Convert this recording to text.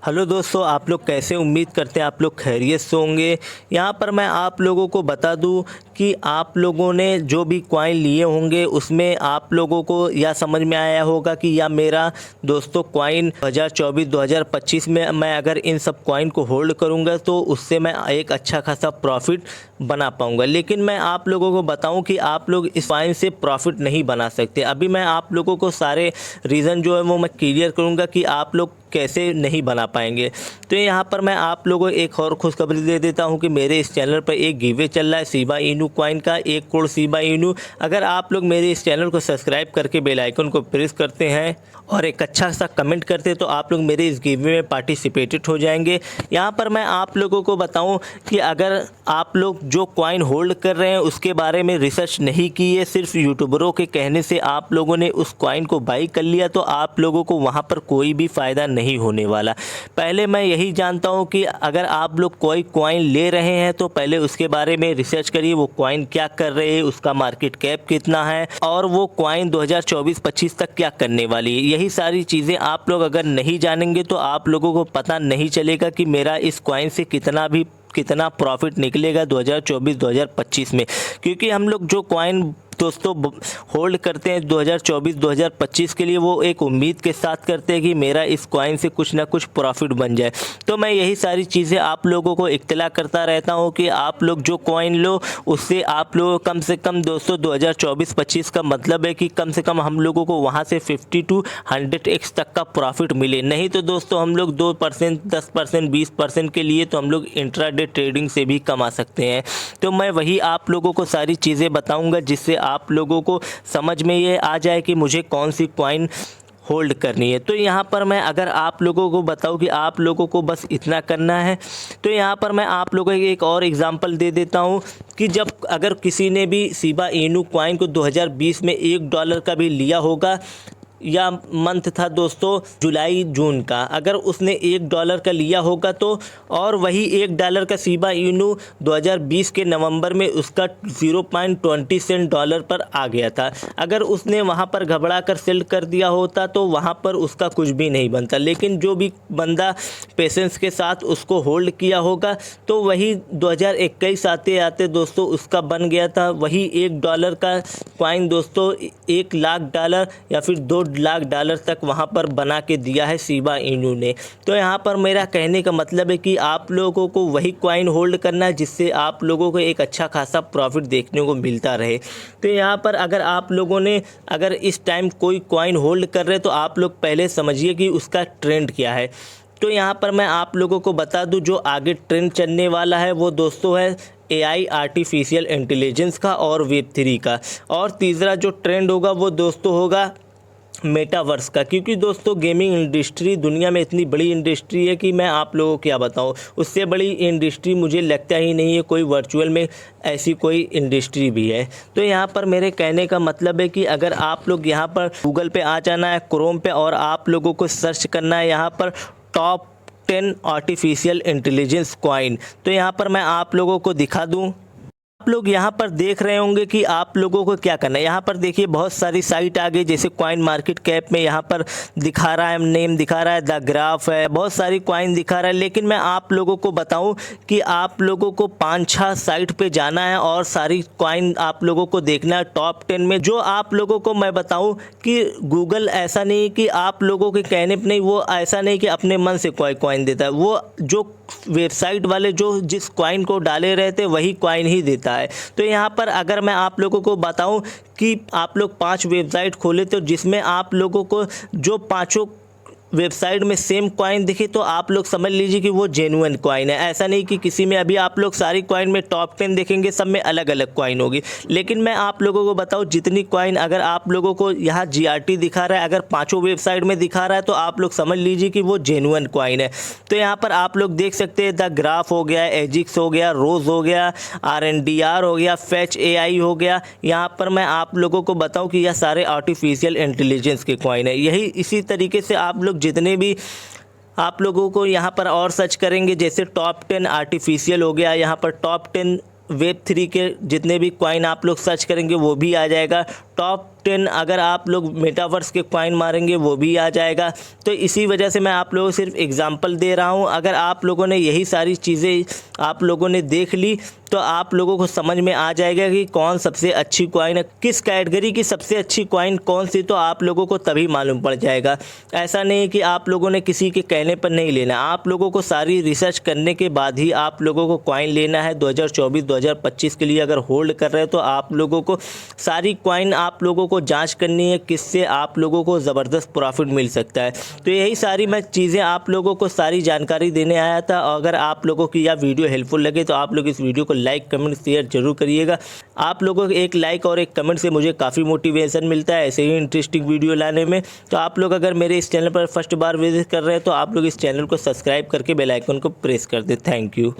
Hello दोस्तों, आप लोग कैसे? उम्मीद करते हैं आप लोग खैरियत से होंगे। यहाँ पर मैं आप लोगों को बता दूं कि आप लोगों ने जो भी कॉइन लिए होंगे उसमें आप लोगों को यह समझ में आया होगा कि या मेरा दोस्तों कॉइन 2024-2025 में मैं अगर इन सब कॉइन को होल्ड करूँगा तो उससे मैं एक अच्छा खासा प्रॉफिट बना पाऊँगा। लेकिन मैं आप लोगों को बताऊँ कि आप लोग इस कॉइन से प्रॉफिट नहीं बना सकते। अभी मैं आप लोगों को सारे रीज़न जो है वो मैं क्लियर करूँगा कि आप लोग कैसे नहीं बना पाएंगे। तो यहाँ पर मैं आप लोगों को एक और खुशखबरी दे देता हूँ कि मेरे इस चैनल पर एक गिवे चल रहा है शिबा इनू कॉइन का, 1 करोड़ शिबा इनू। अगर आप लोग मेरे इस चैनल को सब्सक्राइब करके बेल आइकन को प्रेस करते हैं और एक अच्छा सा कमेंट करते हैं तो आप लोग मेरे इस गिवे में पार्टिसिपेटेड हो जाएंगे। यहाँ पर मैं आप लोगों को बताऊँ कि अगर आप लोग जो कॉइन होल्ड कर रहे हैं उसके बारे में रिसर्च नहीं की है, सिर्फ यूट्यूबरों के कहने से आप लोगों ने उस कॉइन को बाई कर लिया तो आप लोगों को वहाँ पर कोई भी फ़ायदा नहीं होने वाला। पहले मैं यही जानता हूँ कि अगर आप लोग कोई कॉइन ले रहे हैं तो पहले उसके बारे में रिसर्च करिए, वो कॉइन क्या कर रहे हैं, उसका मार्केट कैप कितना है और वो कॉइन 2024-25 तक क्या करने वाली है। यही सारी चीज़ें आप लोग अगर नहीं जानेंगे तो आप लोगों को पता नहीं चलेगा कि मेरा इस कॉइन से कितना प्रॉफिट निकलेगा 2024-2025 में। क्योंकि हम लोग जो कॉइन दोस्तों होल्ड करते हैं 2024-2025 के लिए, वो एक उम्मीद के साथ करते हैं कि मेरा इस कॉइन से कुछ ना कुछ प्रॉफिट बन जाए। तो मैं यही सारी चीज़ें आप लोगों को इत्तला करता रहता हूं कि आप लोग जो कॉइन लो उससे आप लोग कम से कम दोस्तों 2024-25 का मतलब है कि कम से कम हम लोगों को वहां से 50 to 100x तक का प्रॉफिट मिले। नहीं तो दोस्तों हम लोग 2%, 10%, 20% के लिए तो हम लोग इंट्राडे ट्रेडिंग से भी कमा सकते हैं। तो मैं वही आप लोगों को सारी चीज़ें बताऊँगा जिससे आप लोगों को समझ में ये आ जाए कि मुझे कौन सी कॉइन होल्ड करनी है। तो यहाँ पर मैं अगर आप लोगों को बताऊँ कि आप लोगों को बस इतना करना है तो यहाँ पर मैं आप लोगों को एक और एग्जांपल दे देता हूँ कि जब अगर किसी ने भी शिबा इनू कॉइन को 2020 में $1 का भी लिया होगा, या मंथ था दोस्तों जुलाई जून का, अगर उसने $1 का लिया होगा तो और वही $1 का शिबा इनू 2020 के नवंबर में उसका 0.20 सेंट डॉलर पर आ गया था। अगर उसने वहां पर घबरा कर सेल कर दिया होता तो वहां पर उसका कुछ भी नहीं बनता। लेकिन जो भी बंदा पेशेंस के साथ उसको होल्ड किया होगा तो वही 2021 आते आते दोस्तों उसका बन गया था वही $1 का कॉइन दोस्तों $1 लाख या फिर $2 लाख तक वहां पर बना के दिया है शिबा इनू ने। तो यहाँ पर मेरा कहने का मतलब है कि आप लोगों को वही कॉइन होल्ड करना है जिससे आप लोगों को एक अच्छा खासा प्रॉफिट देखने को मिलता रहे। तो यहाँ पर अगर आप लोगों ने अगर इस टाइम कोई कॉइन होल्ड कर रहे तो आप लोग पहले समझिए कि उसका ट्रेंड क्या है। तो यहाँ पर मैं आप लोगों को बता दूं जो आगे ट्रेंड चलने वाला है वो दोस्तों है AI आर्टिफिशियल इंटेलिजेंस का और Web3 का। और तीसरा जो ट्रेंड होगा वो दोस्तों होगा मेटावर्स का। क्योंकि दोस्तों गेमिंग इंडस्ट्री दुनिया में इतनी बड़ी इंडस्ट्री है कि मैं आप लोगों को क्या बताऊं, उससे बड़ी इंडस्ट्री मुझे लगता ही नहीं है कोई वर्चुअल में ऐसी कोई इंडस्ट्री भी है। तो यहाँ पर मेरे कहने का मतलब है कि अगर आप लोग यहाँ पर गूगल पे आ जाना है, क्रोम पे, और आप लोगों को सर्च करना है यहाँ पर टॉप 10 आर्टिफिशियल इंटेलिजेंस कॉइन। तो यहाँ पर मैं आप लोगों को दिखा दूँ, आप लोग यहाँ पर देख रहे होंगे कि आप लोगों को क्या करना है। यहाँ पर देखिए बहुत सारी साइट आ गई, जैसे कॉइन मार्केट कैप में यहाँ पर दिखा रहा है, नेम दिखा रहा है, द ग्राफ है, बहुत सारी कॉइन दिखा रहा है। लेकिन मैं आप लोगों को बताऊं कि आप लोगों को 5-6 साइट पे जाना है और सारी कॉइन आप लोगों को देखना है टॉप 10 में। जो आप लोगों को मैं बताऊँ कि गूगल ऐसा नहीं कि आप लोगों के कहने पर नहीं, वो ऐसा नहीं कि अपने मन से कोई कॉइन देता है, वो जो वेबसाइट वाले जो जिस कॉइन को डाले रहते वही कॉइन ही देता है। तो यहाँ पर अगर मैं आप लोगों को बताऊं कि आप लोग 5 वेबसाइट खोले तो जिसमें आप लोगों को जो पांचों वेबसाइट में सेम कॉइन दिखे तो आप लोग समझ लीजिए कि वो जेन्युइन कॉइन है। ऐसा नहीं कि किसी में अभी आप लोग सारी कॉइन में टॉप 10 देखेंगे सब में अलग अलग कॉइन होगी। लेकिन मैं आप लोगों को बताऊं जितनी कॉइन अगर आप लोगों को यहाँ GRT दिखा रहा है, अगर पांचों वेबसाइट में दिखा रहा है तो आप लोग समझ लीजिए कि वो जेन्युइन कॉइन है। तो यहाँ पर आप लोग देख सकते हैं द ग्राफ हो गया, एजिक्स हो गया, रोज हो गया, RNDR हो गया, फेच AI हो गया। यहाँ पर मैं आप लोगों को बताऊँ कि यह सारे आर्टिफिशियल इंटेलिजेंस के कॉइन है। यही इसी तरीके से आप लोग जितने भी आप लोगों को यहाँ पर और सर्च करेंगे, जैसे टॉप 10 आर्टिफिशियल हो गया, यहाँ पर टॉप 10 Web3 के जितने भी कॉइन आप लोग सर्च करेंगे वो भी आ जाएगा। टॉप टॉप 10 अगर आप लोग मेटावर्स के कॉइन मारेंगे वो भी आ जाएगा। तो इसी वजह से मैं आप लोगों को सिर्फ एग्जांपल दे रहा हूं। अगर आप लोगों ने यही सारी चीज़ें आप लोगों ने देख ली तो आप लोगों को समझ में आ जाएगा कि कौन सबसे अच्छी कॉइन है, किस कैटेगरी की सबसे अच्छी कॉइन कौन सी, तो आप लोगों को तभी मालूम पड़ जाएगा। ऐसा नहीं कि आप लोगों ने किसी के कहने पर नहीं लेना, आप लोगों को सारी रिसर्च करने के बाद ही आप लोगों को कॉइन लेना है। 2024-2025 के लिए अगर होल्ड कर रहे हो तो आप लोगों को सारी कॉइन आप लोगों को जांच करनी है, किससे आप लोगों को ज़बरदस्त प्रॉफिट मिल सकता है। तो यही सारी मैं चीज़ें आप लोगों को सारी जानकारी देने आया था। अगर आप लोगों की यह वीडियो हेल्पफुल लगे तो आप लोग इस वीडियो को लाइक कमेंट शेयर जरूर करिएगा। आप लोगों के एक लाइक और एक कमेंट से मुझे काफ़ी मोटिवेशन मिलता है ऐसे ही इंटरेस्टिंग वीडियो लाने में। तो आप लोग अगर मेरे इस चैनल पर फर्स्ट बार विजिट कर रहे हैं तो आप लोग इस चैनल को सब्सक्राइब करके बेल आइकन को प्रेस कर दें। Thank you.